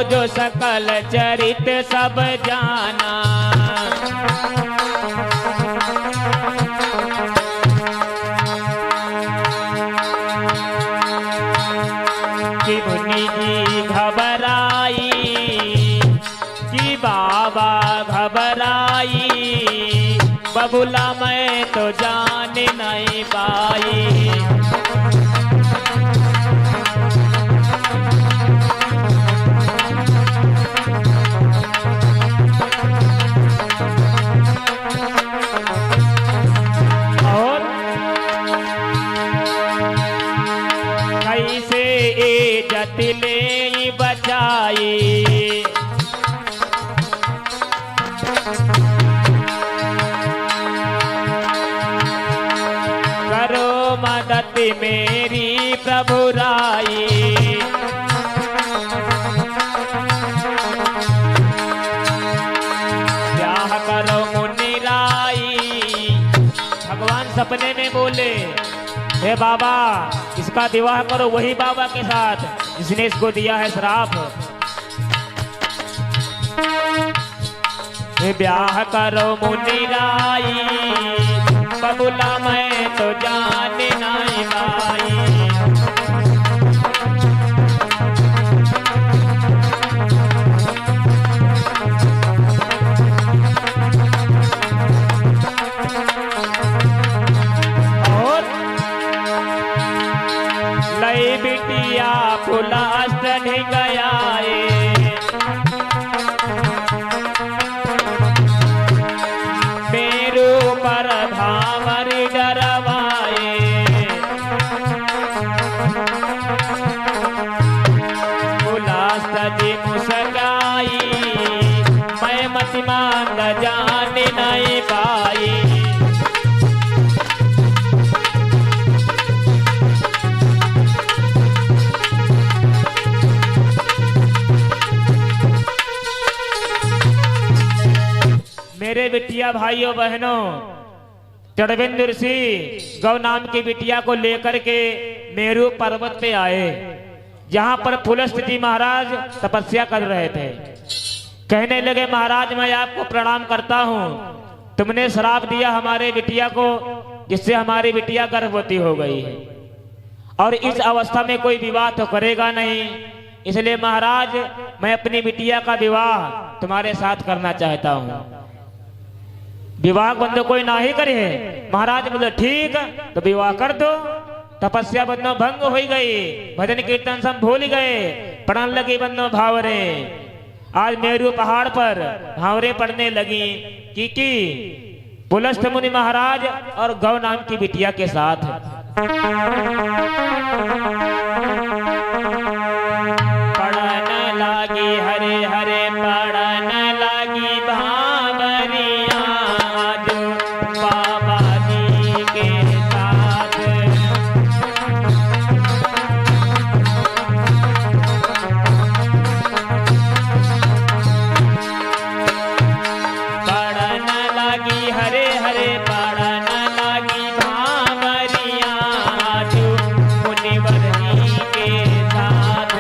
जो सकल चरित सब जाना। कि मुनि जी घबराई, कि बाबा घबराई, बबुला मैं तो जान नहीं पाई। और कैसे इज्जत ले बचाई, करो मदद मेरी प्रभु राई। ब्याह करो मुनि राई। भगवान सपने में बोले, हे बाबा इसका विवाह करो वही बाबा के साथ जिसने इसको दिया है श्राप। हे ब्याह करो मुनि राई, बबुला मैं तो जान नहीं पाई। और लई बिटिया पुलास्ट ढिग आए, मेरू पर भावर डरवाए। पुलास्ट जी मुस्काई, मैं मत मांग जान नहीं पाई। मेरे बिटिया भाइयों बहनों, चढ़वेंद्र ऋषि गौ नाम की बिटिया को लेकर के मेरू पर्वत पे आए, जहां पर पुलस्त जी महाराज तपस्या कर रहे थे। कहने लगे, महाराज मैं आपको प्रणाम करता हूं, तुमने श्राप दिया हमारे बिटिया को जिससे हमारी बिटिया गर्भवती हो गई है, और इस अवस्था में कोई विवाह तो करेगा नहीं, इसलिए महाराज मैं अपनी बिटिया का विवाह तुम्हारे साथ करना चाहता हूं। विवाह बंधु कोई ना ही करे। महाराज बोले ठीक तो विवाह कर दो। तपस्या बंधु भंग हो गई, भजन कीर्तन सब भूल गए, पढ़ने लगी बंधु भावरे। आज मेरू पहाड़ पर भावरे पड़ने लगी कि पुलस्त मुनि महाराज और गौ नाम की बिटिया के साथ। पढ़ने लगी हरे हरे, पढ़ने लगी भावरिया जो बाबा जी के साथ। पढ़ने लगी हरे हरे, पढ़ने लगी भावरिया जो मुनिवर जी के साथ।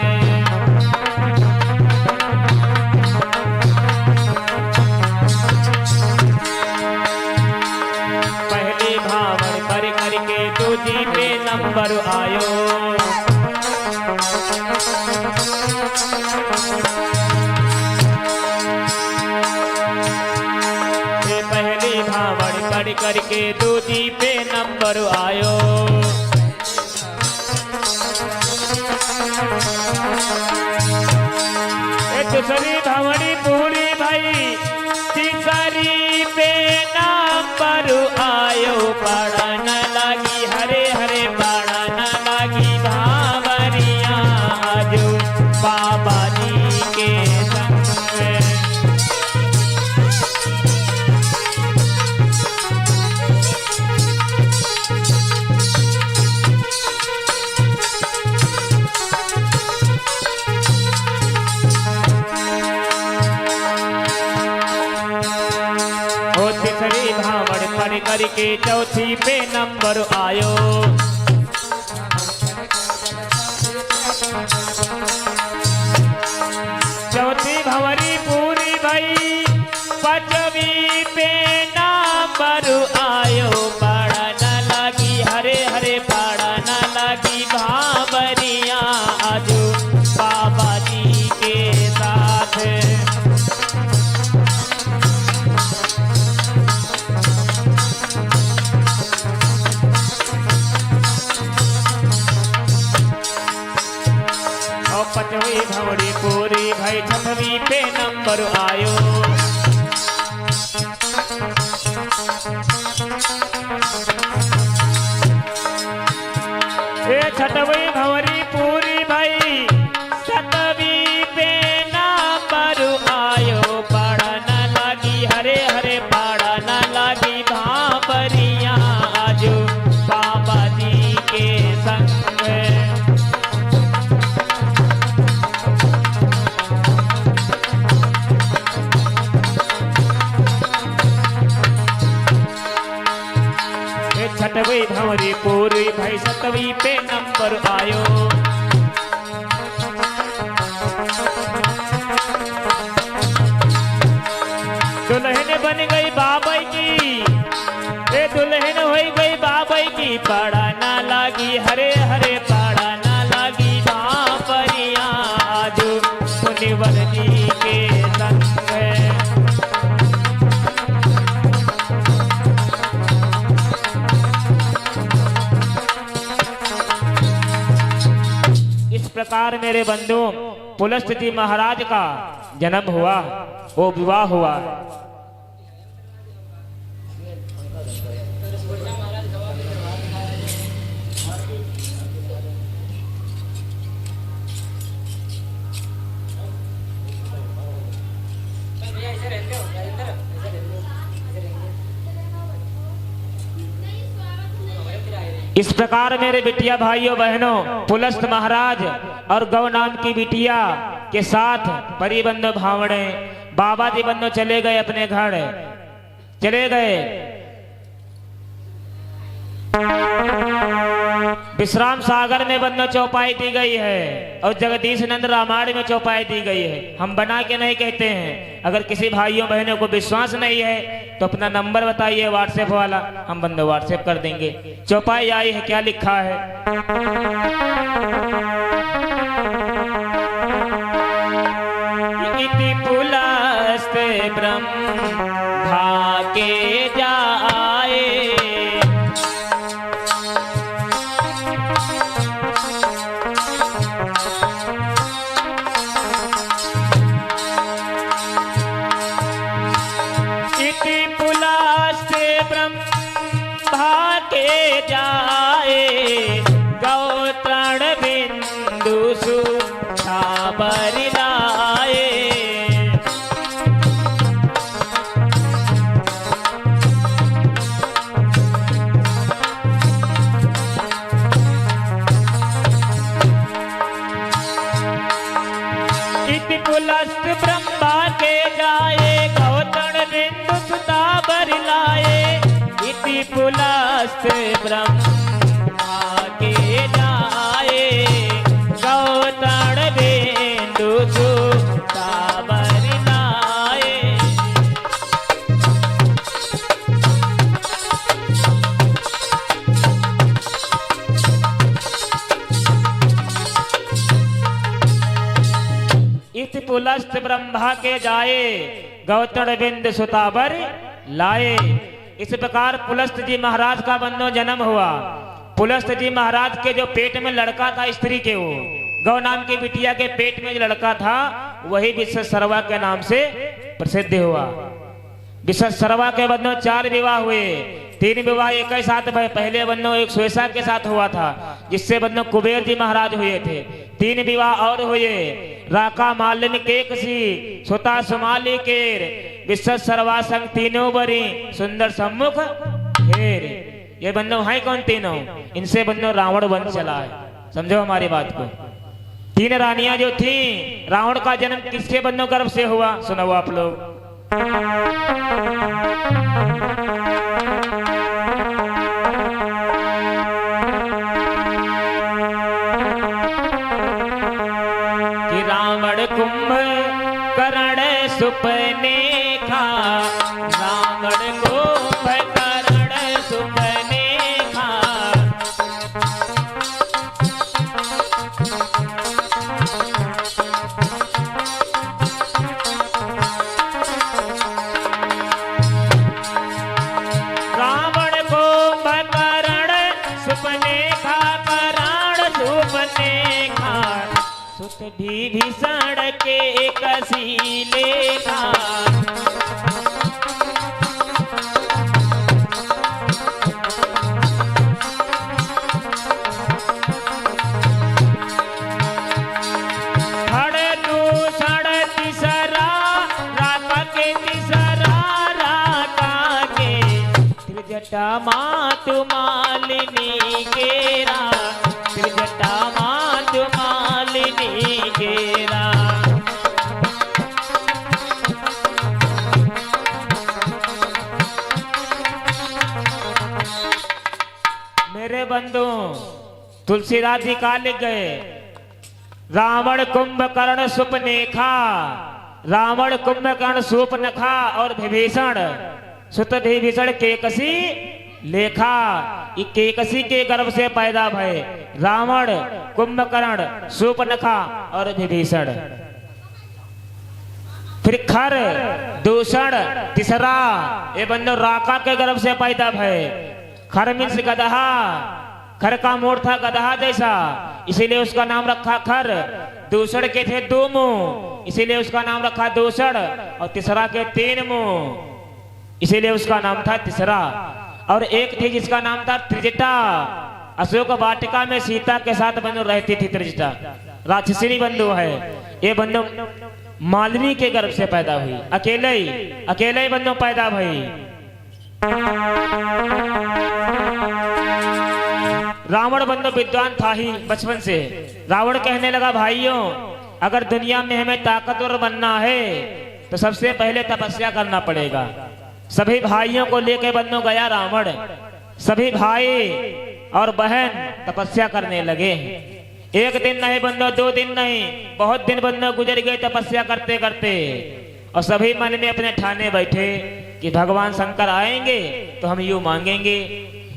पहली भावर कर करके दूजी पे नंबर आयो, पहली भावर कर करके दूजी पे नंबर आयो। दूसरी भावड़ी पूरी भाई, तीसरी पे नंबर आयो। पढ़न लगी हरे हरे, पढ़न लगी भावरिया जो बाबा जी के संग। तीसरी भावड़ पढ़ करके चौथी पे नंबर आयो। चौथी भंवरी पूरी भई पांचवी पे नंबर आयो पाड़ा न लगी हरे हरे पाड़ा न लगी भांवरिया आजू बाबा जी के साथ। और पांचवी भंवरी पूरी भाई छठवीं पे नंबर आयो। छठवीं भंवरी पूरी भाई सतवीं पे नंबर आयो पाड़ा न लगी हरे हरे पाड़ा न लगी भांवरिया आजू बाबा जी के संग। छठवीं भंवरी पूरी भाई सतवीं पे नंबर आयो। दुल्हन बन गई बाबा की ए दुल्हन हो गई बाबा की पाड़ा ना लागी हरे हरे पाड़ा ना लागी भांवरिया आजू मुनिवर जी के संग। इस प्रकार मेरे बंधु पुलस्त जी महाराज का जन्म हुआ, वो विवाह हुआ। इस प्रकार मेरे बिटिया भाइयों बहनों पुलस्त महाराज और गौ नाम की बिटिया के साथ परिबंधु भावड़े बाबा जी बंधु चले गए, अपने घर चले गए। विश्राम सागर में बंधु चौपाई दी गई है और जगदीश नंद रामायण में चौपाई दी गई है। हम बना के नहीं कहते हैं। अगर किसी भाइयों बहनों को विश्वास नहीं है तो अपना नंबर बताइए व्हाट्सएप वाला, हम बंधु व्हाट्सएप कर देंगे। चौपाई आई है, क्या लिखा है? इति पुलस्त ब्रह्मा के जाए जाए गौतरण बिंदु सुधा बरलाए। इति पुलस्त ब्रह्मा के जाए गौतरण बिंदु सुधा बरलाए। इति पुलस्त ब्रह्मा के जाए गौतरण बिंदु सुधा बरलाए। इति पुलस्त ब्रह्मा के जाए गौतरण बिंदु सुधा बरलाए। इस प्रकार पुलस्त जी महाराज का बंधु जन्म हुआ। पुलस्त जी महाराज के जो पेट में लड़का था स्त्री के, वो गौ नाम की बिटिया के पेट में जो लड़का था वही विश्व सर्वा के नाम से प्रसिद्ध हुआ। विश्व सर्वा के बंधु 4 विवाह हुए। 3 विवाह एक ही साथ भय। पहले बंधु एक सुएसा के साथ हुआ था जिससे बंधु कुबेर जी महाराज हुए थे। 3 विवाह और हुए। राका मालिन केकसी सुता सुमाली केर विश्व सर्वा संग तीनों बरी सुंदर सम्मुख हेर। ये बंधु है कौन तीनों? इनसे बंधु रावण वंश चला है। समझो हमारी बात को। 3 रानियां जो थी, रावण का जन्म किसके बंधु गर्भ से हुआ? सुनो आप लोग। कि रावण कुंभ कर्ण सुपने खा, रावण कुंभकर्ण सुपने खा। रावण कुंभकर्ण सुपने खा, कर्ण सुपने खा। सुत विभीषण के कसीले खा, खड़ दूषण तीसरा राका के, तीसरा राका के। त्रिजटा मातु मालिनी केरा, त्रिजटा मातु मालिनी केरा। मेरे बंधु तुलसीदास जी का लिख गए, रावण कुंभकर्ण सुपनेखा, रावण कुंभकर्ण सुपनखा और विभीषण सुत विभीषण केकसी लेखा। ये केकसी के गर्भ से पैदा भय रावण कुंभकर्ण सुपनखा और विभीषण। फिर खर दूषण तीसरा ये बंधु राका के गर्भ से पैदा भय। खर मीन्स गदहा, खर का मोड़ था गदहा जैसा, इसीलिए उसका नाम रखा खर। दूषण के थे दो मुंह, इसीलिए उसका नाम रखा दूषण। और तीसरा के तीन मुंह, इसीलिए उसका नाम था तीसरा। और एक थी जिसका नाम था त्रिजटा, अशोक वाटिका में सीता के साथ बंधु रहती थी त्रिजटा, राक्षसिनी बंधु है। ये बंधु मालिनी के गर्भ से पैदा हुई, अकेले ही बंधु पैदा हुई। रावण बंधु विद्वान था ही बचपन से। रावण कहने लगा, भाइयों अगर दुनिया में हमें ताकतवर बनना है तो सबसे पहले तपस्या करना पड़ेगा। सभी भाइयों को लेकर बंधु गया रावण। सभी भाई और बहन तपस्या करने लगे। एक दिन नहीं बंधु, दो दिन नहीं, बहुत दिन बंधु गुजर गए तपस्या करते करते। और सभी मन में अपने ठाने बैठे कि भगवान शंकर आएंगे तो हम यूं मांगेंगे।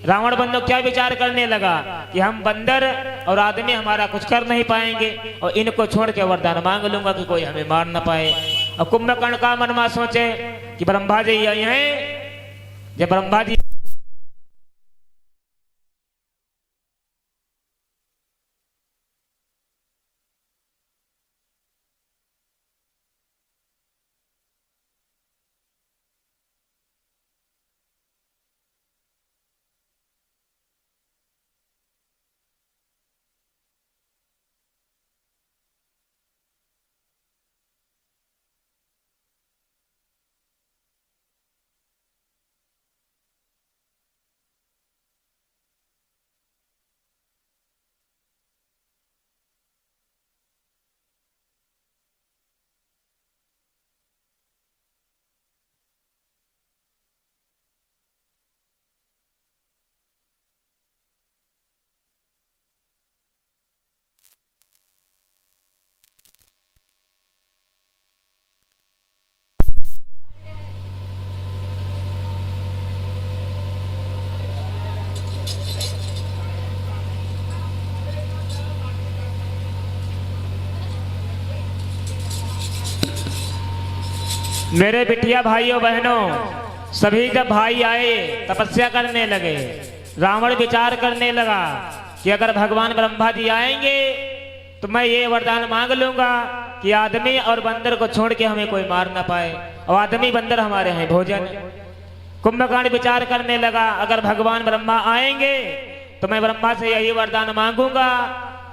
रावण बंधु क्या विचार करने लगा कि हम बंदर और आदमी हमारा कुछ कर नहीं पाएंगे और इनको छोड़ के वरदान मांग लूंगा कि कोई हमें मार न पाए। और कुंभकर्ण का मन में सोचे कि ब्रह्मा जी आई हैं, जब ब्रह्मा जी मेरे बिटिया भाइयों बहनों, सभी जब भाई आए तपस्या करने लगे। रावण विचार करने लगा कि अगर भगवान ब्रह्मा जी आएंगे तो मैं ये वरदान मांग लूंगा कि आदमी और बंदर को छोड़ के हमें कोई मार ना पाए, और आदमी बंदर हमारे हैं भोजन। कुंभकर्ण विचार करने लगा, अगर भगवान ब्रह्मा आएंगे तो मैं ब्रह्मा से यही वरदान मांगूंगा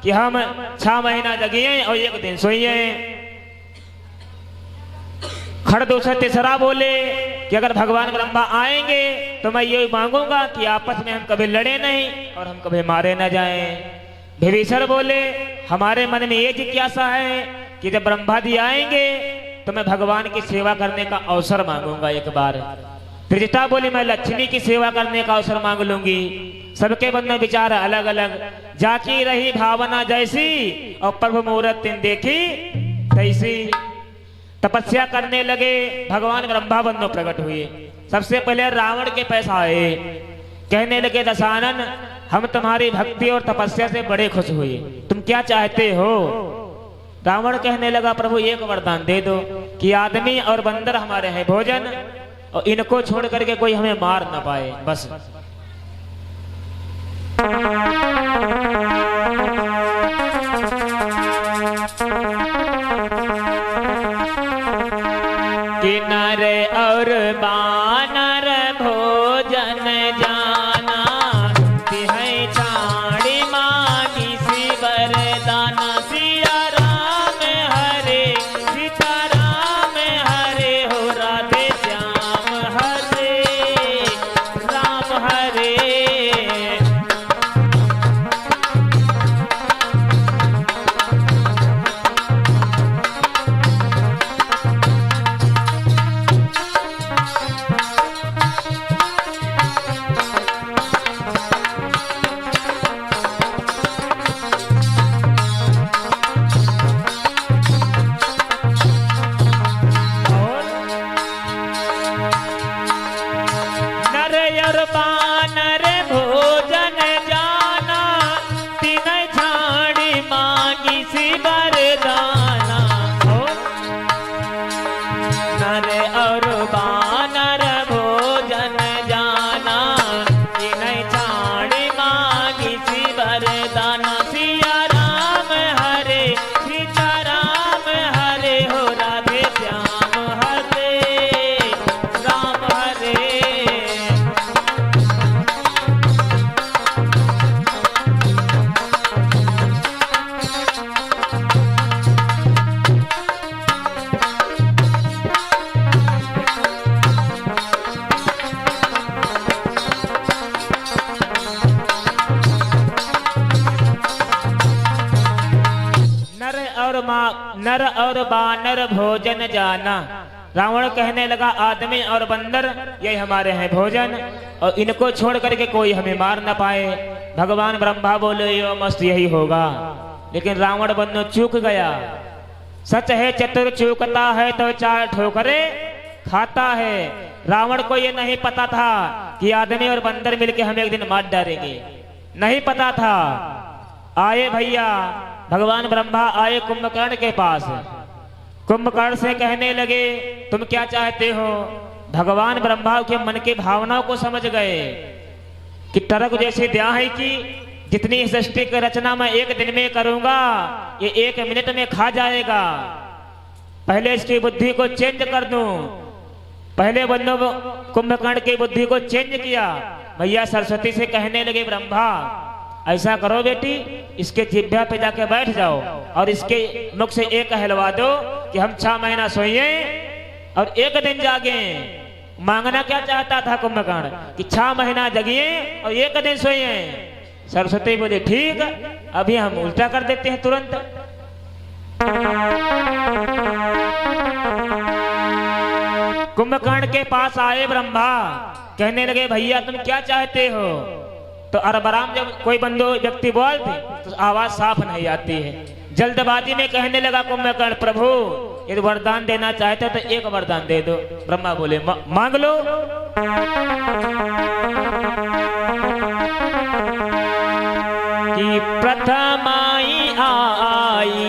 कि हम 6 महीना जगिए और 1 दिन सोइए। खड़दूषण तीसरा बोले कि अगर भगवान ब्रह्मा आएंगे तो मैं ये मांगूंगा कि आपस में हम कभी लड़े नहीं और हम कभी मारे न जाएं। विभीषण बोले, हमारे मन में ये जिज्ञासा है कि जब ब्रह्मा जी आएंगे तो मैं भगवान की सेवा करने का अवसर मांगूंगा एक बार। त्रिजटा बोली, मैं लक्ष्मी की सेवा करने का अवसर मांग लूंगी। सबके मन में विचार अलग अलग। जाकी रही भावना जैसी और प्रभु मुहूर्त दिन देखी तैसी। तपस्या करने लगे। भगवान ब्रह्मा बंधु प्रकट हुए। सबसे पहले रावण के पास आए, कहने लगे दशानन हम तुम्हारी भक्ति और तपस्या से बड़े खुश हुए, तुम क्या चाहते हो? रावण कहने लगा प्रभु एक वरदान दे दो कि आदमी और बंदर हमारे हैं भोजन, और इनको छोड़ करके कोई हमें मार ना पाए, बस। किन्नर और बानर भोजन जाना, तिहै छाड़ी मांगी सी वरदान। सिया राम हरे सीता राम हरे हो, राधे श्याम हरे राम हरे। बानर भोजन जाना, तिनै छाड़ी मांगी सी वरदाना। नर और बानर भोजन जाना, तिनै छाड़ी मांगी सी वरदाना। सिया राम हरे सीता राम हरे हो, राधे श्याम हरे राम हरे। नर और बानर भोजन जाना। रावण कहने लगा आदमी और बंदर ये हमारे हैं भोजन, और इनको छोड़ करके कोई हमें मार ना पाए। भगवान ब्रह्मा बोले यो मस्त यही होगा, लेकिन रावण बंधु चूक गया। सच है चतुर चूकता है तो चार ठोकरे खाता है। रावण को ये नहीं पता था कि आदमी और बंदर मिलके हमें एक दिन मार डालेंगे, नहीं पता था। आए भैया भगवान ब्रह्मा आए कुंभकर्ण के पास। कुंभकर्ण से कहने लगे तुम क्या चाहते हो? भगवान ब्रह्मा के मन की भावनाओं को समझ गए कि तरक जैसी दया है कि जितनी सृष्टि की रचना मैं एक दिन में करूंगा ये 1 मिनट में खा जाएगा। पहले इसकी बुद्धि को चेंज कर दूं। पहले बंधु कुंभकर्ण की बुद्धि को चेंज किया। भैया सरस्वती से कहने लगे ब्रह्मा ऐसा करो बेटी, इसके जिह्वा पे जाके बैठ जाओ और इसके मुख से एक कहलवा दो कि हम 6 महीना सोइए और 1 दिन जागे। मांगना क्या चाहता था कुंभकर्ण कि 6 महीना जगिए और 1 दिन सोइए। सरस्वती बोले ठीक, अभी हम उल्टा कर देते हैं तुरंत। कुंभकर्ण के पास आए ब्रह्मा, कहने लगे भैया तुम क्या चाहते हो? तो अरबराम जब कोई बंधु व्यक्ति बोलते तो आवाज साफ नहीं आती है। जल्दबाजी में कहने लगा कुंभकर्ण प्रभु यदि वरदान देना चाहते तो एक वरदान दे दो। ब्रह्मा बोले मांग लो। कि प्रथमाई आई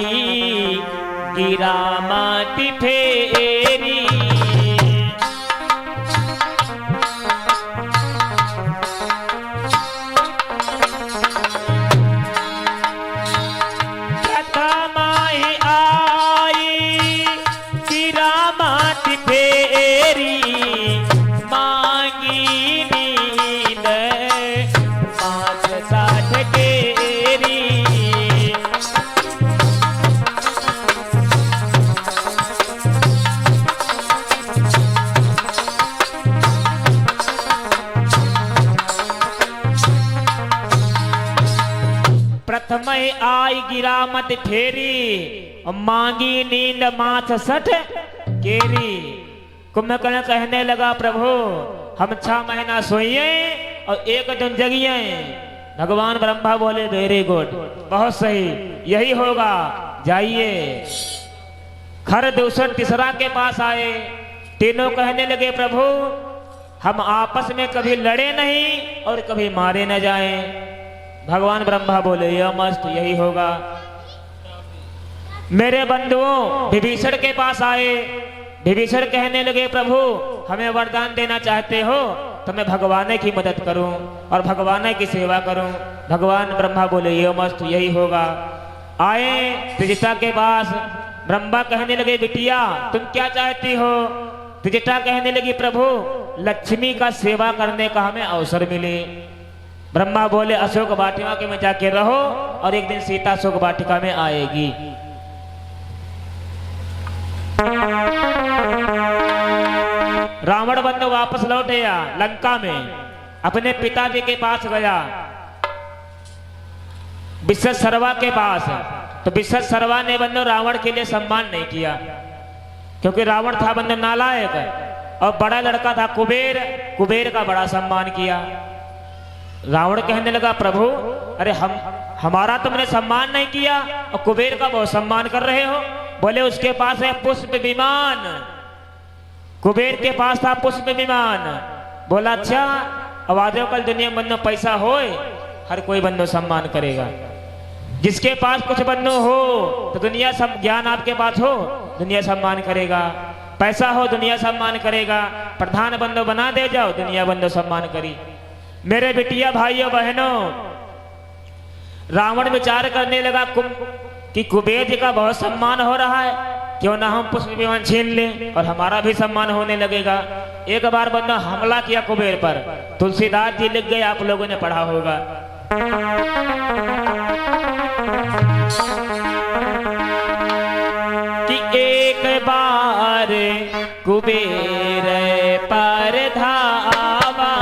गिरा माटी फेरी, प्रथम आई गिरा मत फेरी, मांगी नींद माथ 60 केरी। कुंभकर्ण कहने लगा प्रभु हम 6 महीना सोइए और 1 दिन जगिए। भगवान ब्रह्मा बोले वेरी गुड, बहुत सही, यही होगा, जाइए। खर दूसर तीसरा के पास आए। तीनों कहने लगे प्रभु हम आपस में कभी लड़े नहीं और कभी मारे न जाएं। भगवान ब्रह्मा बोले यह मस्त यही होगा। मेरे बंधुओं विभीषण के पास आए। विभीषण कहने लगे प्रभु हमें वरदान देना चाहते हो तो मैं भगवान की मदद करूं और भगवान की सेवा करूं। भगवान ब्रह्मा बोले यह मस्त यही होगा। आए त्रिजटा के पास। ब्रह्मा कहने लगे बिटिया तुम क्या चाहती हो। त्रिजटा कहने लगी प्रभु लक्ष्मी का सेवा करने का हमें अवसर मिले। ब्रह्मा बोले अशोक वाटिका के में जाके रहो और एक दिन सीता अशोक वाटिका में आएगी। रावण बंधु वापस लौट आया लंका में। अपने पिताजी के पास गया विश्वसर्वा के पास। तो विश्वसर्वा ने बंधु रावण के लिए सम्मान नहीं किया क्योंकि रावण था बंधु नालायक और बड़ा लड़का था कुबेर। कुबेर का बड़ा सम्मान किया। रावण कहने लगा प्रभु अरे हमारा तुमने सम्मान नहीं किया और कुबेर का बहुत सम्मान कर रहे हो। बोले उसके पास है पुष्प विमान। कुबेर के पास था पुष्प विमान। बोला अच्छा अब आज कल दुनिया में बंदो पैसा होए हर कोई बंदो सम्मान करेगा। जिसके पास कुछ बंदो हो तो दुनिया ज्ञान आपके पास हो दुनिया सम्मान करेगा। पैसा हो दुनिया सम्मान करेगा। प्रधान बंदो बना दे जाओ दुनिया बंदो सम्मान करी। मेरे बिटिया भाइयों बहनों रावण विचार करने लगा कि कुबेर जी का बहुत सम्मान हो रहा है क्यों ना हम पुष्प विमान छीन लें और हमारा भी सम्मान होने लगेगा। एक बार बंदा हमला किया कुबेर पर। तुलसीदास जी लिख गए आप लोगों ने पढ़ा होगा। कि एक बार कुबेर पर धावा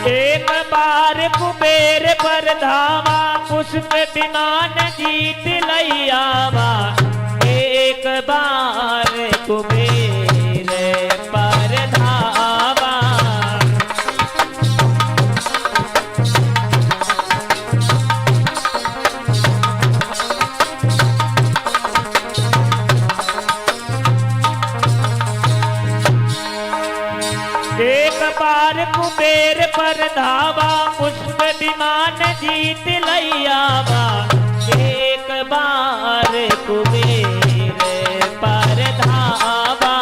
एक बार कुबेर पर धावा पुष्प विमान जीत लैयावा। एक बार कुबेर पर धावा एक बार कुबेर पर धावा पुष्प विमान जीत लैयावा। एक बार कुबेर पर धावा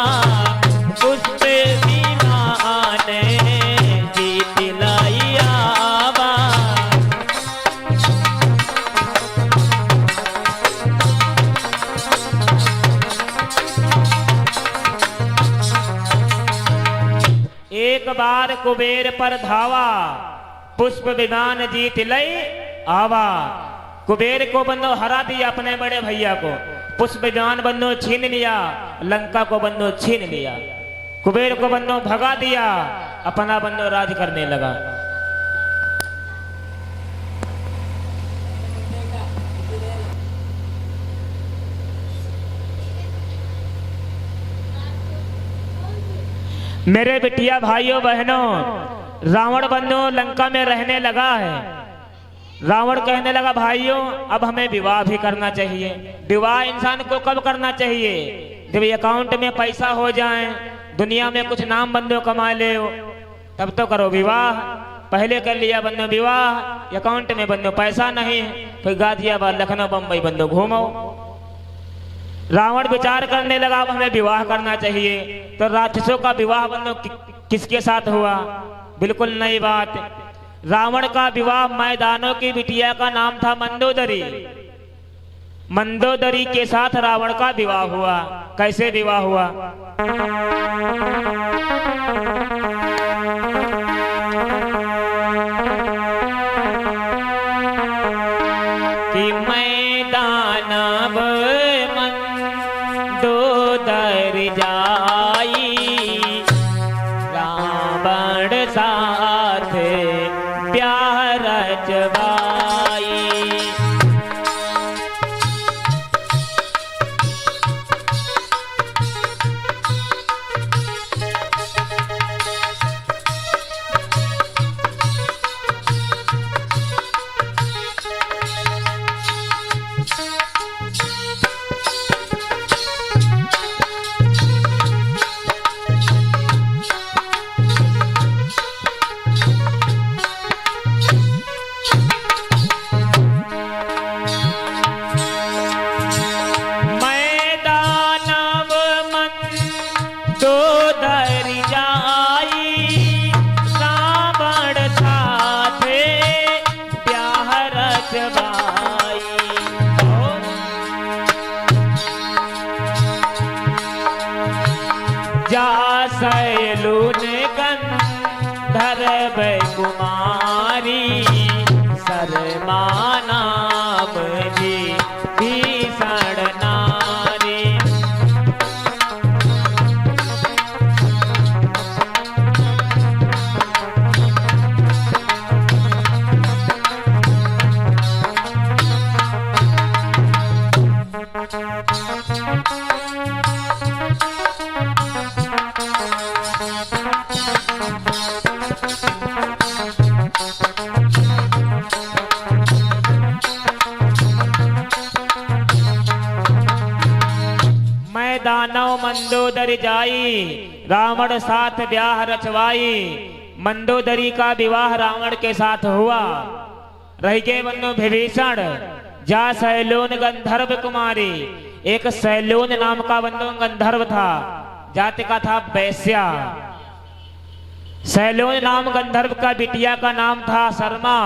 पुष्प विमान जीत लैयावा। एक बार कुबेर पर धावा पुष्प विमान जीत लई आवा। कुबेर को बंदो हरा दिया अपने बड़े भैया को। पुष्प विमान बंदो छीन लिया। लंका को बंदो छीन लिया। कुबेर को बंदो भगा दिया। अपना बंदो राज करने लगा। मेरे बिटिया भाइयों बहनों रावण बंधु लंका में रहने लगा है। रावण कहने लगा भाइयों अब हमें विवाह भी करना चाहिए। विवाह इंसान को कब करना चाहिए जब अकाउंट में पैसा हो जाए दुनिया में कुछ नाम बंदो कमा ले तब तो करो विवाह। पहले कर लिया बंदो विवाह अकाउंट में बंदो पैसा नहीं है फिर गाजियाबाद लखनऊ बम्बई बंदो घूमो। रावण विचार करने लगा अब हमें विवाह करना चाहिए। तो राक्षसों का विवाह बंदो किसके साथ हुआ। बिल्कुल नई बात। रावण का विवाह मैदानों की बिटिया का नाम था मंदोदरी। मंदोदरी के साथ रावण का विवाह हुआ। कैसे विवाह हुआ। कि मैदान मंदोदरी जाई रावण साथ प्यार रचवाई। कुमारी शर्मा नाम जी भीषण नारी। दानव मंदोदरी जाई रावण साथ ब्याह रचवाई। मंदोदरी का विवाह रावण के साथ हुआ। रह गए बन्नो विभीषण जा सैलोन गंधर्व कुमारी। एक सैलोन नाम का बन्नो गंधर्व था, जाति का था वैश्या। सैलोन नाम गंधर्व का बिटिया का नाम था शर्मा।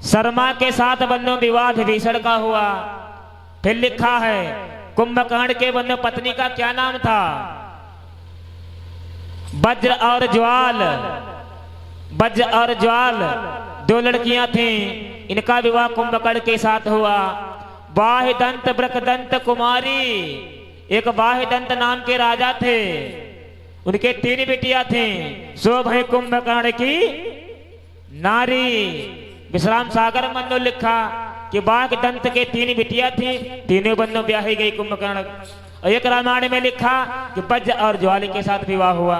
शर्मा के साथ बन्नो विवाह विभीषण का हुआ। फिर लिखा है कुंभकर्ण के बन्नो पत्नी का क्या नाम था? वज्र और ज्वाल। वज्र और ज्वाल दो लड़कियां थीं, इनका विवाह कुंभकर्ण के साथ हुआ। बाह्यदंत ब्रकदंत कुमारी, एक बाह्यदंत नाम के राजा थे, उनके 3 बेटियां थीं। सो भय कुंभकर्ण की नारी। विश्राम सागर मंडल लिखा कि बाह्यदंत के 3 बिटिया थी, तीनों बन्नों ब्याही गई कुंभकर्ण। और एक रामायण में लिखा कि वज्र और ज्वाली के साथ विवाह हुआ।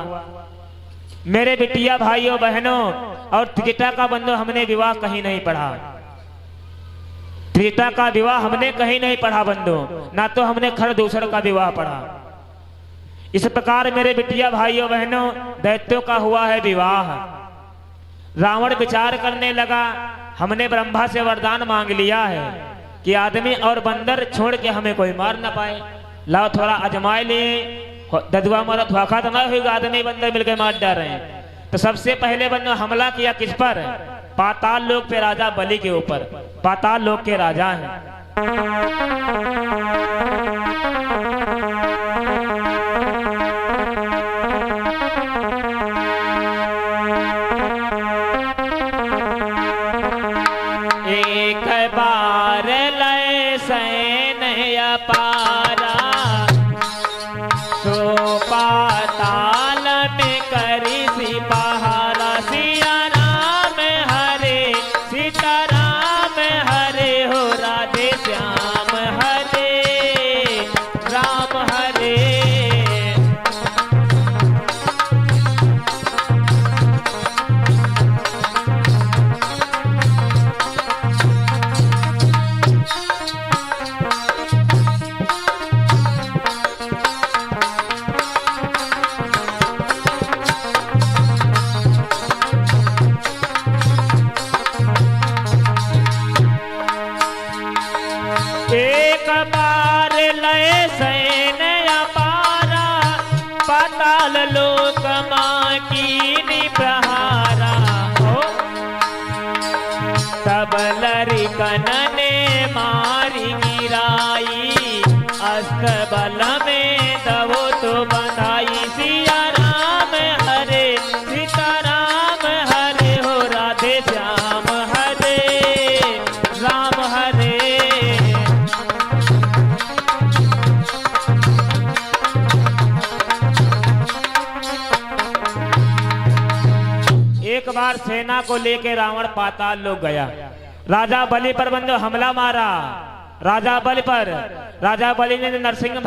मेरे बिटिया भाइयों बहनों, और त्रिजटा का बन्नो हमने विवाह कहीं नहीं पढ़ा। त्रिजटा का विवाह हमने कहीं नहीं पढ़ा बंधु, ना तो हमने खरदूषण का विवाह पढ़ा। इस प्रकार मेरे बिटिया भाइयों बहनों, दैत्यों का हुआ है विवाह। रावण विचार करने लगा, हमने ब्रह्मा से वरदान मांग लिया है कि आदमी और बंदर छोड़ के हमें कोई मार ना पाए। लाओ थोड़ा अजमाए लिए, ददुआ मारा धोखा तो ना होगा, आदमी बंदर मिलकर मार डाल रहे हैं। तो सबसे पहले बंदो हमला किया किस पर? पाताल लोक पे राजा बलि के ऊपर। पाताल लोक के राजा हैं। एक बार लय सैन अपारा, सो पाताल में करी सिपहारा। सिया राम हरे सीता राम हरे हो, राधे श्याम हरे राम हरे। एक बार लय सैन अपारा, पाताल लोक मां कीनी प्रहारा। तब लरिकन ने मारी गिराई, अस्त बल में दवो तो बंधाई। सिया राम हरे सीता राम हरे हो, राधे श्याम हरे राम हरे। एक बार सेना को लेकर रावण पाताल लोक गया। राजा बलि पर बंदो हमला मारा। राजा बलि ने नरसिंह